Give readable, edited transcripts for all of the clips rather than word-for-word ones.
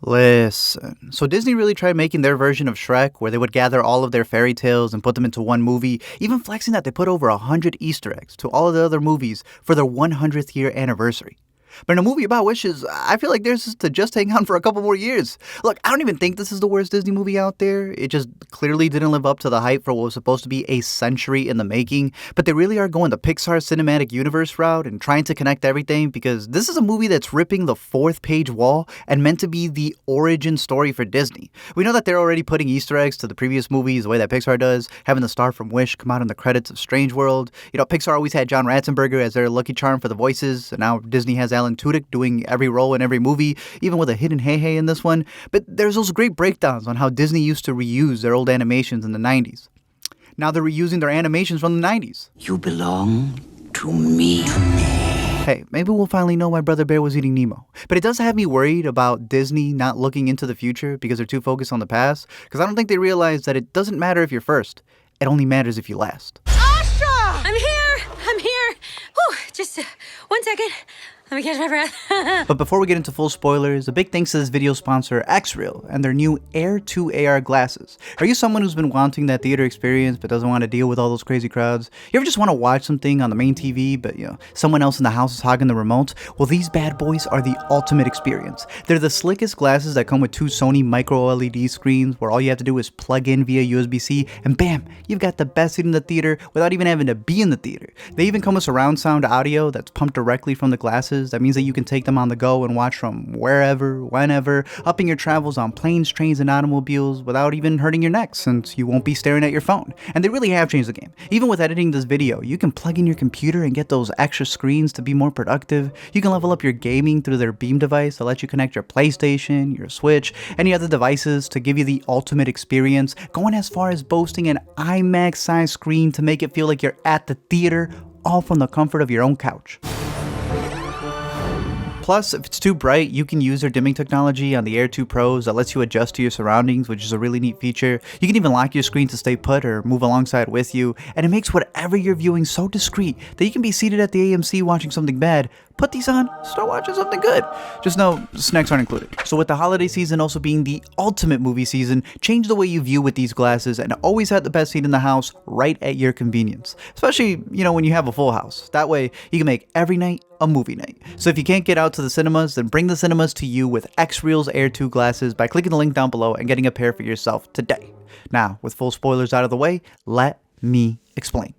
Listen, so Disney really tried making their version of Shrek where they would gather all of their fairy tales and put them into one movie, even flexing that they put over 100 Easter eggs to all of the other movies for their 100th year anniversary. But in a movie about wishes, I feel like theirs is to just hang on for a couple more years. Look, I don't even think this is the worst Disney movie out there. It just clearly didn't live up to the hype for what was supposed to be a century in the making. But they really are going the Pixar cinematic universe route and trying to connect everything because this is a movie that's ripping the fourth page wall and meant to be the origin story for Disney. We know that they're already putting Easter eggs to the previous movies the way that Pixar does, having the star from Wish come out in the credits of Strange World. You know, Pixar always had John Ratzenberger as their lucky charm for the voices, and now Disney has Alan Tudyk doing every role in every movie, even with a hidden hey-hey in this one. But there's those great breakdowns on how Disney used to reuse their old animations in the 90s. Now they're reusing their animations from the 90s. You belong to me. Hey, maybe we'll finally know why Brother Bear was eating Nemo. But it does have me worried about Disney not looking into the future because they're too focused on the past, because I don't think they realize that it doesn't matter if you're first. It only matters if you last. Asha! I'm here! Whew, just 1 second. Let me catch my breath. But before we get into full spoilers, a big thanks to this video sponsor, Xreal, and their new Air 2 AR glasses. Are you someone who's been wanting that theater experience but doesn't want to deal with all those crazy crowds? You ever just want to watch something on the main TV but, someone else in the house is hogging the remote? Well, these bad boys are the ultimate experience. They're the slickest glasses that come with 2 Sony micro LED screens where all you have to do is plug in via USB-C and bam, you've got the best seat in the theater without even having to be in the theater. They even come with surround sound audio that's pumped directly from the glasses. That means that you can take them on the go and watch from wherever, whenever, upping your travels on planes, trains, and automobiles without even hurting your neck since you won't be staring at your phone. And they really have changed the game. Even with editing this video, you can plug in your computer and get those extra screens to be more productive. You can level up your gaming through their Beam device that lets you connect your PlayStation, your Switch, any other devices to give you the ultimate experience, going as far as boasting an IMAX-sized screen to make it feel like you're at the theater, all from the comfort of your own couch. Plus, if it's too bright, you can use their dimming technology on the Air 2 Pros that lets you adjust to your surroundings, which is a really neat feature. You can even lock your screen to stay put or move alongside with you, and it makes whatever you're viewing so discreet that you can be seated at the AMC watching something bad, put these on, start watching something good. Just know, snacks aren't included. So with the holiday season also being the ultimate movie season, change the way you view with these glasses and always have the best seat in the house right at your convenience. Especially, when you have a full house. That way, you can make every night a movie night. So if you can't get out to the cinemas, then bring the cinemas to you with Xreal's Air 2 glasses by clicking the link down below and getting a pair for yourself today. Now, with full spoilers out of the way, let me explain.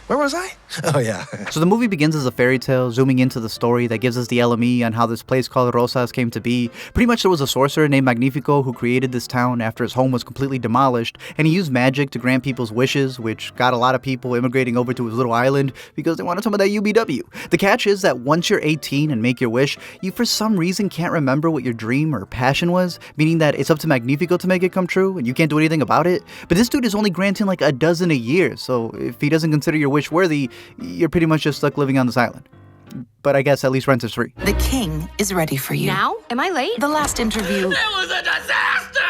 Where was I? Oh, yeah. So the movie begins as a fairy tale, zooming into the story that gives us the LME on how this place called Rosas came to be. Pretty much there was a sorcerer named Magnifico who created this town after his home was completely demolished, and he used magic to grant people's wishes, which got a lot of people immigrating over to his little island because they wanted some of that UBW. The catch is that once you're 18 and make your wish, you for some reason can't remember what your dream or passion was, meaning that it's up to Magnifico to make it come true, and you can't do anything about it. But this dude is only granting like a dozen a year, so if he doesn't consider your wish worthy, you're pretty much just stuck living on this island. But I guess at least rent is free. The king is ready for you. Now? Am I late? The last interview It was a disaster!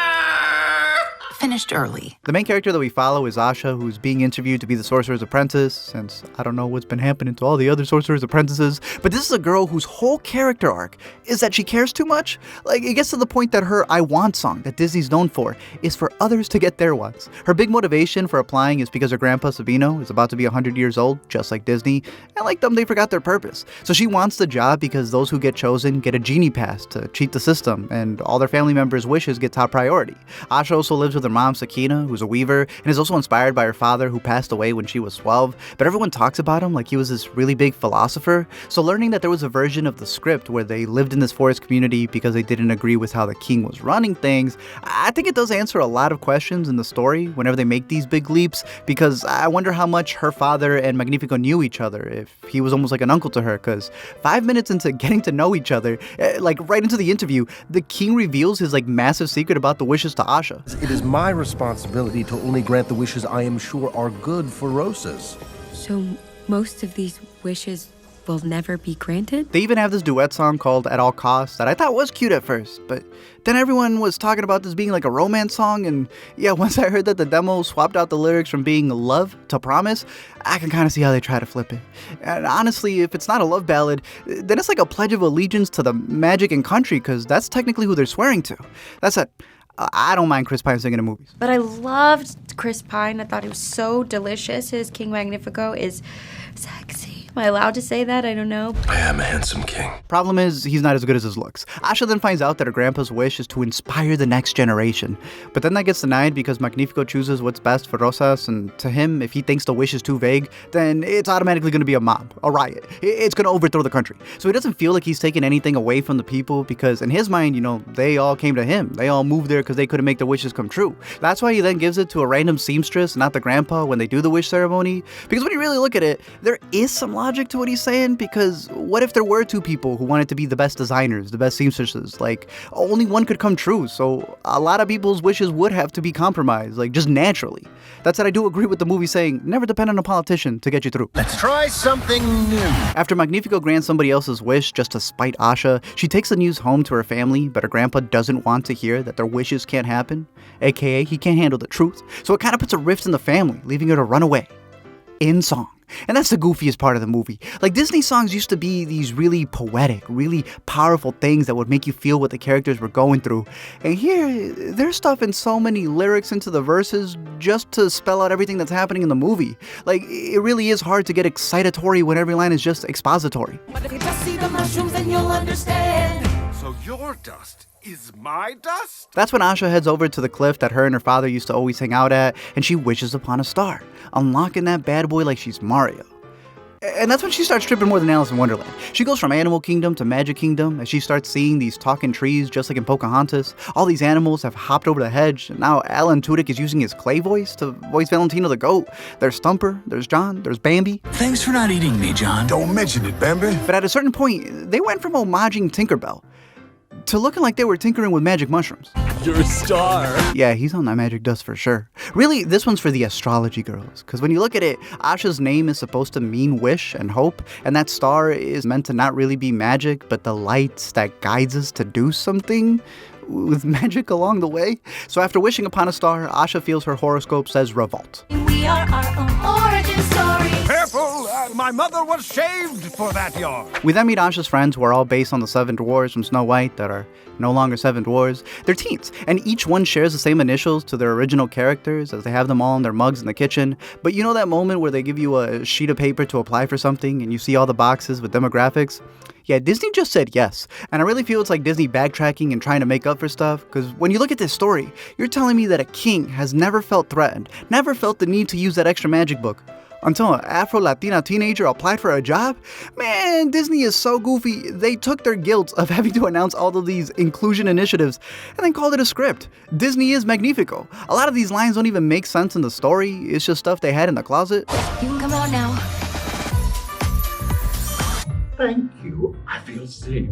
finished early. The main character that we follow is Asha, who's being interviewed to be the Sorcerer's Apprentice, since I don't know what's been happening to all the other Sorcerer's Apprentices, but this is a girl whose whole character arc is that she cares too much. Like, it gets to the point that her I Want song that Disney's known for is for others to get their wants. Her big motivation for applying is because her grandpa Sabino is about to be 100 years old, just like Disney, and like them, they forgot their purpose. So she wants the job because those who get chosen get a genie pass to cheat the system, and all their family members' wishes get top priority. Asha also lives with her mom, Sakina, who's a weaver, and is also inspired by her father, who passed away when she was 12, but everyone talks about him like he was this really big philosopher. So learning that there was a version of the script where they lived in this forest community because they didn't agree with how the king was running things, I think it does answer a lot of questions in the story whenever they make these big leaps, because I wonder how much her father and Magnifico knew each other, if he was almost like an uncle to her, because 5 minutes into getting to know each other, like right into the interview, the king reveals his like massive secret about the wishes to Asha. It is my responsibility to only grant the wishes I am sure are good for Rosas. So most of these wishes will never be granted? They even have this duet song called At All Costs that I thought was cute at first, but then everyone was talking about this being like a romance song, and yeah, once I heard that the demo swapped out the lyrics from being love to promise, I can kind of see how they try to flip it. And honestly, if it's not a love ballad, then it's like a pledge of allegiance to the magic and country, because that's technically who they're swearing to. That's it. I don't mind Chris Pine singing in movies. But I loved Chris Pine. I thought he was so delicious. His King Magnifico is sexy. Am I allowed to say that? I don't know. I am a handsome king. Problem is, he's not as good as his looks. Asha then finds out that her grandpa's wish is to inspire the next generation. But then that gets denied because Magnifico chooses what's best for Rosas, and to him, if he thinks the wish is too vague, then it's automatically going to be a mob, a riot. It's going to overthrow the country. So he doesn't feel like he's taking anything away from the people because in his mind, they all came to him. They all moved there because they couldn't make their wishes come true. That's why he then gives it to a random seamstress, not the grandpa, when they do the wish ceremony. Because when you really look at it, there is some logic to what he's saying, because what if there were two people who wanted to be the best designers, the best seamstresses? Like, only one could come true, so a lot of people's wishes would have to be compromised, like, just naturally. That said, I do agree with the movie saying, never depend on a politician to get you through. Let's try something new. After Magnifico grants somebody else's wish just to spite Asha, she takes the news home to her family, but her grandpa doesn't want to hear that their wishes can't happen, aka he can't handle the truth, so it kind of puts a rift in the family, leaving her to run away. In song. And that's the goofiest part of the movie. Like, Disney songs used to be these really poetic, really powerful things that would make you feel what the characters were going through. And here, they're stuffing so many lyrics into the verses just to spell out everything that's happening in the movie. Like, it really is hard to get excitatory when every line is just expository. But if you just see the mushrooms, then you'll understand. So your dust is my dust? That's when Asha heads over to the cliff that her and her father used to always hang out at, and she wishes upon a star, unlocking that bad boy like she's Mario. And that's when she starts tripping more than Alice in Wonderland. She goes from Animal Kingdom to Magic Kingdom as she starts seeing these talking trees just like in Pocahontas. All these animals have hopped over the hedge, and now Alan Tudyk is using his clay voice to voice Valentino the goat. There's Stumper, there's John, there's Bambi. Thanks for not eating me, John. Don't mention it, Bambi. But at a certain point, they went from homaging Tinkerbell to looking like they were tinkering with magic mushrooms. You're a star. Yeah, he's on that magic dust for sure. Really, this one's for the astrology girls, because when you look at it, Asha's name is supposed to mean wish and hope, and that star is meant to not really be magic, but the light that guides us to do something with magic along the way. So after wishing upon a star, Asha feels her horoscope says revolt. We are our own origin story. Careful! My mother was shaved for that yarn. We then meet Asha's friends, who are all based on the 7 dwarves from Snow White that are no longer 7 dwarves. They're teens, and each one shares the same initials to their original characters, as they have them all in their mugs in the kitchen. But you know that moment where they give you a sheet of paper to apply for something, and you see all the boxes with demographics? Yeah, Disney just said yes, and I really feel it's like Disney backtracking and trying to make up for stuff, because when you look at this story, you're telling me that a king has never felt threatened, never felt the need to use that extra magic book, until an Afro-Latina teenager applied for a job? Man, Disney is so goofy. They took their guilt of having to announce all of these inclusion initiatives and then called it a script. Disney is Magnifico. A lot of these lines don't even make sense in the story. It's just stuff they had in the closet. You can come out now. Thank you. I feel safe.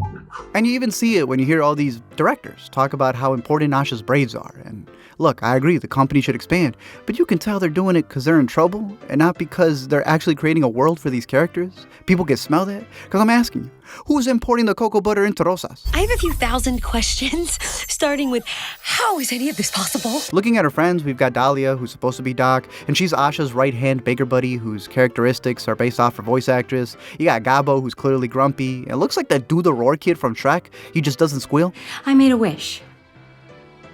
And you even see it when you hear all these directors talk about how important Asha's braids are. And look, I agree, the company should expand, but you can tell they're doing it because they're in trouble and not because they're actually creating a world for these characters. People get smelled at. Because I'm asking you, who's importing the cocoa butter into Rosas? I have a few thousand questions, starting with, how is any of this possible? Looking at her friends, we've got Dahlia, who's supposed to be Doc, and she's Asha's right-hand baker buddy, whose characteristics are based off her voice actress. You got Gabo, who's clearly grumpy, and looks like that Do the Roar kid from Shrek. He just doesn't squeal. I made a wish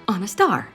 on a star.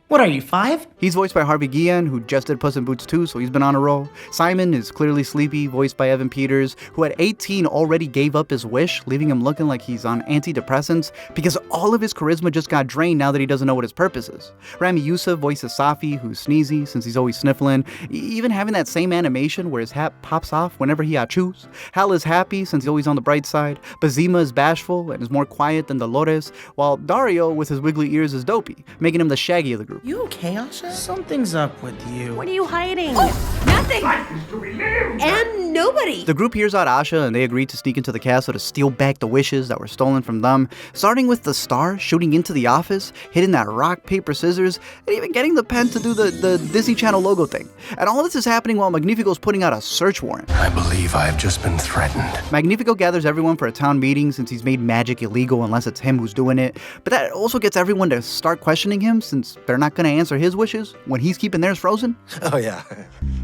What are you, 5? He's voiced by Harvey Guillén, who just did Puss in Boots 2, so he's been on a roll. Simon is clearly sleepy, voiced by Evan Peters, who at 18 already gave up his wish, leaving him looking like he's on antidepressants, because all of his charisma just got drained now that he doesn't know what his purpose is. Ramy Youssef voices Safi, who's sneezy, since he's always sniffling, even having that same animation where his hat pops off whenever he chews. Hal is happy, since he's always on the bright side. Bazima is bashful, and is more quiet than Dolores, while Dario, with his wiggly ears, is dopey, making him the Shaggy of the group. You okay, Asha? Something's up with you. What are you hiding? Nothing! Life is to be lived. And nobody. The group hears out Asha and they agree to sneak into the castle to steal back the wishes that were stolen from them, starting with the star shooting into the office, hitting that rock, paper, scissors, and even getting the pen to do the Disney Channel logo thing. And all this is happening while Magnifico's putting out a search warrant. I believe I have just been threatened. Magnifico gathers everyone for a town meeting since he's made magic illegal unless it's him who's doing it, but that also gets everyone to start questioning him since they're not going to answer his wishes when he's keeping theirs frozen. Oh, yeah.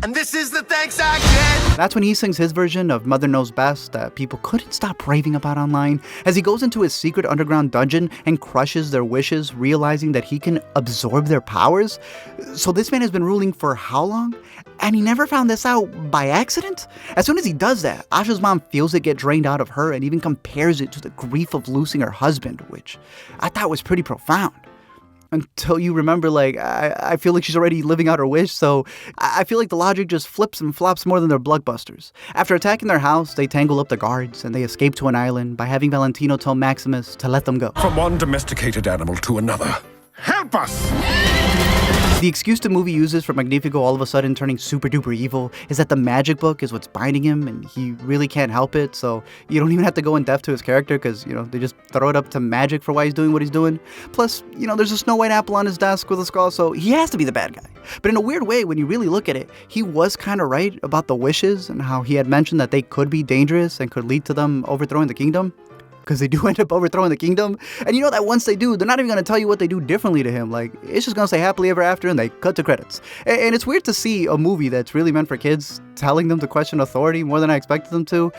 And this is the thanks I get. That's when he sings his version of Mother Knows Best that people couldn't stop raving about online as he goes into his secret underground dungeon and crushes their wishes, realizing that he can absorb their powers. So this man has been ruling for how long? And he never found this out by accident? As soon as he does that, Asha's mom feels it get drained out of her and even compares it to the grief of losing her husband, which I thought was pretty profound. Until you remember, I feel like she's already living out her wish, so I feel like the logic just flips and flops more than their blockbusters. After attacking their house, they tangle up the guards, and they escape to an island by having Valentino tell Maximus to let them go. From one domesticated animal to another. Help us! The excuse the movie uses for Magnifico all of a sudden turning super duper evil is that the magic book is what's binding him and he really can't help it, so you don't even have to go in depth to his character because, they just throw it up to magic for why he's doing what he's doing. Plus, there's a Snow White apple on his desk with a skull, so he has to be the bad guy. But in a weird way, when you really look at it, he was kind of right about the wishes and how he had mentioned that they could be dangerous and could lead to them overthrowing the kingdom. Because they do end up overthrowing the kingdom. And you know that once they do, they're not even going to tell you what they do differently to him. It's just going to say happily ever after and they cut to credits. And it's weird to see a movie that's really meant for kids telling them to question authority more than I expected them to,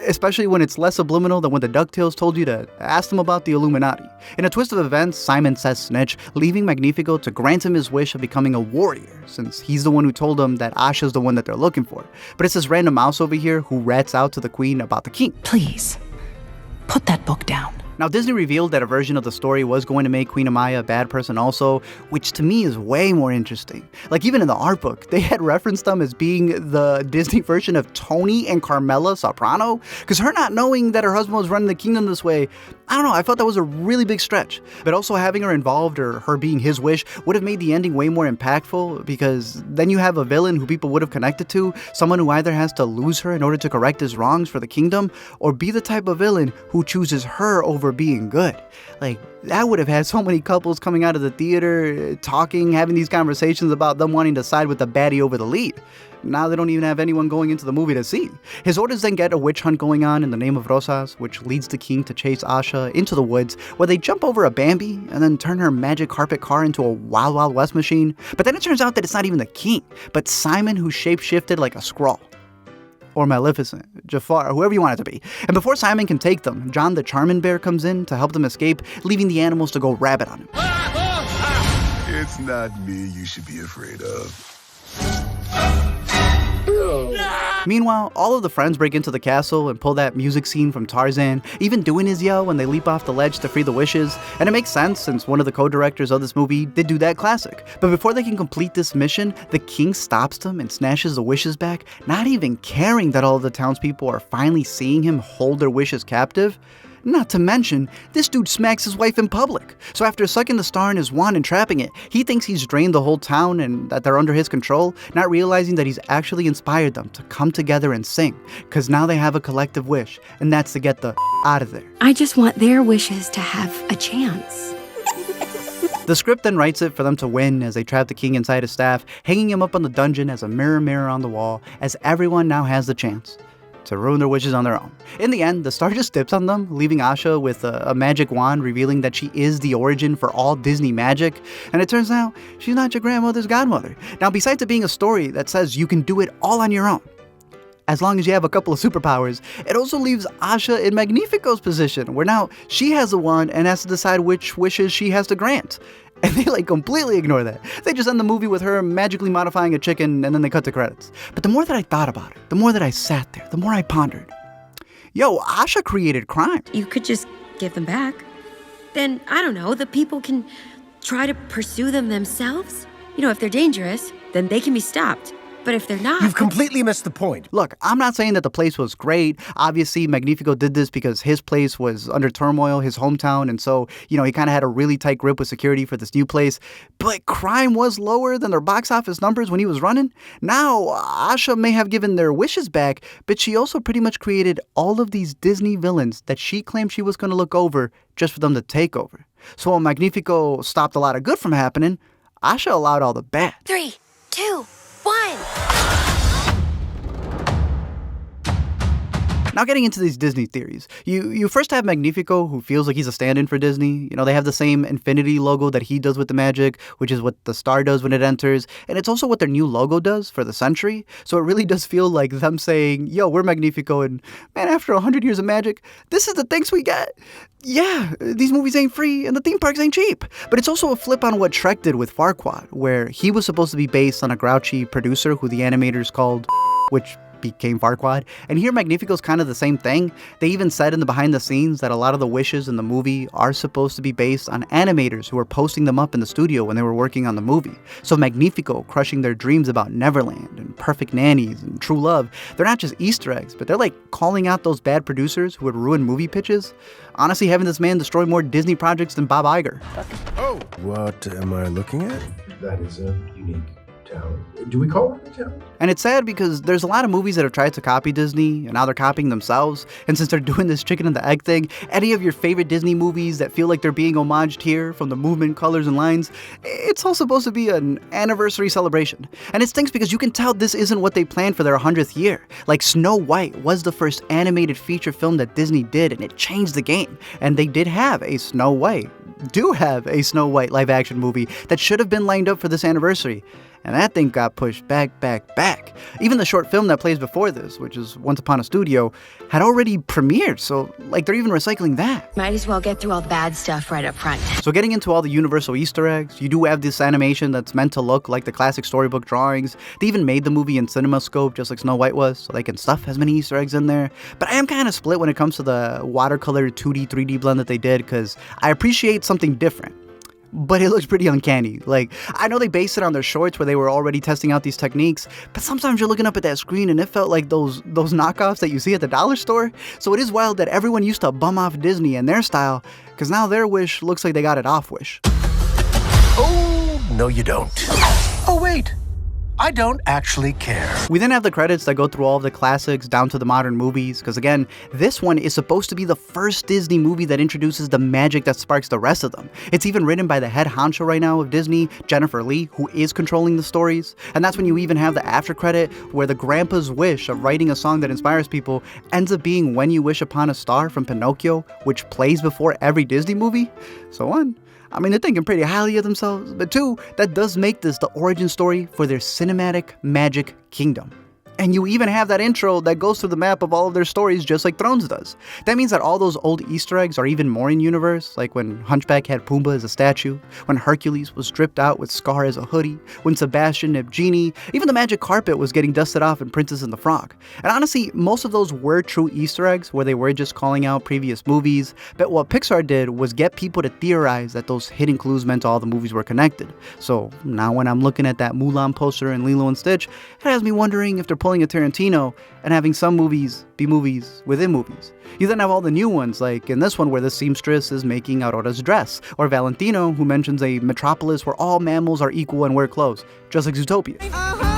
especially when it's less subliminal than when the DuckTales told you to ask them about the Illuminati. In a twist of events, Simon says snitch, leaving Magnifico to grant him his wish of becoming a warrior, since he's the one who told him that Asha's the one that they're looking for. But it's this random mouse over here who rats out to the queen about the king. Please, put that book down. Now, Disney revealed that a version of the story was going to make Queen Amaya a bad person also, which to me is way more interesting. Even in the art book, they had referenced them as being the Disney version of Tony and Carmela Soprano, because her not knowing that her husband was running the kingdom this way, I don't know, I felt that was a really big stretch. But also having her involved or her being his wish would have made the ending way more impactful, because then you have a villain who people would have connected to, someone who either has to lose her in order to correct his wrongs for the kingdom, or be the type of villain who chooses her over being good. That would have had so many couples coming out of the theater, talking, having these conversations about them wanting to side with the baddie over the lead. Now they don't even have anyone going into the movie to see. His orders then get a witch hunt going on in the name of Rosas, which leads the king to chase Asha into the woods, where they jump over a Bambi and then turn her magic carpet car into a Wild Wild West machine. But then it turns out that it's not even the king, but Simon, who shape-shifted like a Skrull. Or Maleficent, Jafar, whoever you want it to be. And before Simon can take them, John the Charmin Bear comes in to help them escape, leaving the animals to go rabbit on him. It's not me you should be afraid of. Meanwhile, all of the friends break into the castle and pull that music scene from Tarzan, even doing his yell when they leap off the ledge to free the wishes. And it makes sense since one of the co-directors of this movie did do that classic. But before they can complete this mission, the king stops them and snatches the wishes back, not even caring that all of the townspeople are finally seeing him hold their wishes captive. Not to mention, this dude smacks his wife in public. So after sucking the star in his wand and trapping it, he thinks he's drained the whole town and that they're under his control, not realizing that he's actually inspired them to come together and sing. Because now they have a collective wish, and that's to get the out of there. I just want their wishes to have a chance. The script then writes it for them to win as they trap the king inside his staff, hanging him up on the dungeon as a mirror on the wall, as everyone now has the chance to ruin their wishes on their own. In the end, the star just dips on them, leaving Asha with a magic wand, revealing that she is the origin for all Disney magic. And it turns out, she's not your grandmother's godmother. Now, besides it being a story that says you can do it all on your own, as long as you have a couple of superpowers, it also leaves Asha in Magnifico's position, where now she has a wand and has to decide which wishes she has to grant. And they completely ignore that. They just end the movie with her magically modifying a chicken and then they cut to credits. But the more that I thought about it, the more that I sat there, the more I pondered. Yo, Asha created crime. You could just give them back. Then, I don't know, the people can try to pursue them themselves. If they're dangerous, then they can be stopped. But if they're not... You've completely missed the point. Look, I'm not saying that the place was great. Obviously, Magnifico did this because his place was under turmoil, his hometown, and so, he kind of had a really tight grip with security for this new place. But crime was lower than their box office numbers when he was running. Now, Asha may have given their wishes back, but she also pretty much created all of these Disney villains that she claimed she was going to look over just for them to take over. So while Magnifico stopped a lot of good from happening, Asha allowed all the bad. 3, 2, 1. Now getting into these Disney theories, you first have Magnifico, who feels like he's a stand-in for Disney. They have the same infinity logo that he does with the magic, which is what the star does when it enters, and it's also what their new logo does for the century. So it really does feel like them saying, yo, we're Magnifico, and man, after 100 years of magic, this is the things we get. Yeah, these movies ain't free, and the theme parks ain't cheap. But it's also a flip on what Shrek did with Farquaad, where he was supposed to be based on a grouchy producer who the animators called, which became Farquaad. And here Magnifico's kind of the same thing. They even said in the behind the scenes that a lot of the wishes in the movie are supposed to be based on animators who were posting them up in the studio when they were working on the movie. So Magnifico crushing their dreams about Neverland and perfect nannies and true love, they're not just Easter eggs, but they're like calling out those bad producers who would ruin movie pitches. Honestly, having this man destroy more Disney projects than Bob Iger. Oh! What am I looking at? That is a unique talent. Do we call it a talent? And it's sad because there's a lot of movies that have tried to copy Disney, and now they're copying themselves. And since they're doing this chicken and the egg thing, any of your favorite Disney movies that feel like they're being homaged here from the movement, colors, and lines, it's all supposed to be an anniversary celebration. And it stinks because you can tell this isn't what they planned for their 100th year. Like Snow White was the first animated feature film that Disney did, and it changed the game. And they did have a Snow White live action movie that should have been lined up for this anniversary. And that thing got pushed back. Even the short film that plays before this, which is Once Upon a Studio, had already premiered, so they're even recycling that. Might as well get through all the bad stuff right up front. So getting into all the Universal Easter eggs, you do have this animation that's meant to look like the classic storybook drawings. They even made the movie in CinemaScope, just like Snow White was, so they can stuff as many Easter eggs in there. But I am kind of split when it comes to the watercolor 2D, 3D blend that they did, because I appreciate something different. But it looks pretty uncanny. I know they based it on their shorts where they were already testing out these techniques, but sometimes you're looking up at that screen and it felt like those knockoffs that you see at the dollar store. So it is wild that everyone used to bum off Disney and their style, because now their Wish looks like they got it off Wish. Oh, no you don't. Oh, wait. I don't actually care. We then have the credits that go through all of the classics down to the modern movies, because again, this one is supposed to be the first Disney movie that introduces the magic that sparks the rest of them. It's even written by the head honcho right now of Disney, Jennifer Lee, who is controlling the stories. And that's when you even have the after credit where the grandpa's wish of writing a song that inspires people ends up being When You Wish Upon a Star from Pinocchio, which plays before every Disney movie. So one, they're thinking pretty highly of themselves, but two, that does make this the origin story for their cinematic magic kingdom. And you even have that intro that goes through the map of all of their stories just like Thrones does. That means that all those old Easter eggs are even more in universe, like when Hunchback had Pumbaa as a statue, when Hercules was dripped out with Scar as a hoodie, when Sebastian nipped Genie, even the magic carpet was getting dusted off in Princess and the Frog. And honestly, most of those were true Easter eggs where they were just calling out previous movies, but what Pixar did was get people to theorize that those hidden clues meant all the movies were connected. So now when I'm looking at that Mulan poster in Lilo and Stitch, it has me wondering if they're pulling a Tarantino and having some movies be movies within movies. You then have all the new ones, like in this one where the seamstress is making Aurora's dress, or Valentino, who mentions a metropolis where all mammals are equal and wear clothes, just like Zootopia.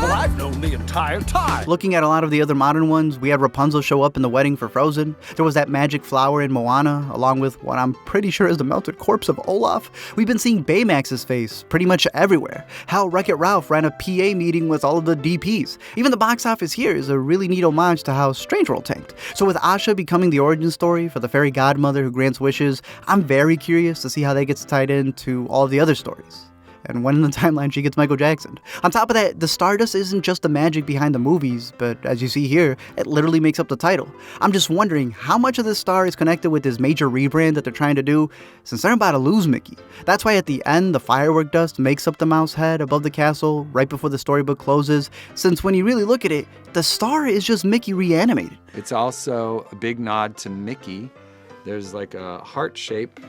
Well, I've known the entire time. Looking at a lot of the other modern ones, we had Rapunzel show up in the wedding for Frozen. There was that magic flower in Moana, along with what I'm pretty sure is the melted corpse of Olaf. We've been seeing Baymax's face pretty much everywhere. How Wreck-It Ralph ran a PA meeting with all of the DPs. Even the box office here is a really neat homage to how Strange World tanked. So with Asha becoming the origin story for the fairy godmother who grants wishes, I'm very curious to see how that gets tied into all of the other stories. And when in the timeline she gets Michael Jackson. On top of that, the Stardust isn't just the magic behind the movies, but as you see here, it literally makes up the title. I'm just wondering how much of this star is connected with this major rebrand that they're trying to do, since they're about to lose Mickey. That's why at the end, the firework dust makes up the mouse head above the castle right before the storybook closes, since when you really look at it, the star is just Mickey reanimated. It's also a big nod to Mickey. There's like a heart-shaped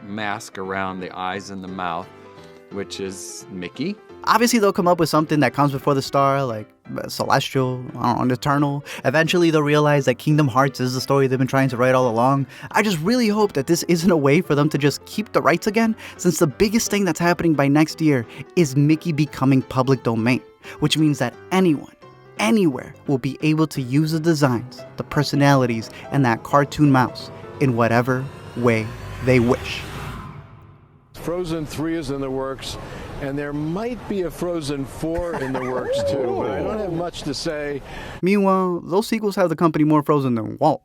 mask around the eyes and the mouth, which is Mickey. Obviously, they'll come up with something that comes before the star, like celestial, I don't know, eternal. Eventually they'll realize that Kingdom Hearts is the story they've been trying to write all along. I just really hope that this isn't a way for them to just keep the rights again, since the biggest thing that's happening by next year is Mickey becoming public domain, which means that anyone, anywhere will be able to use the designs, the personalities, and that cartoon mouse in whatever way they wish. Frozen 3 is in the works, and there might be a Frozen 4 in the works too, but I don't have much to say. Meanwhile, those sequels have the company more frozen than Walt.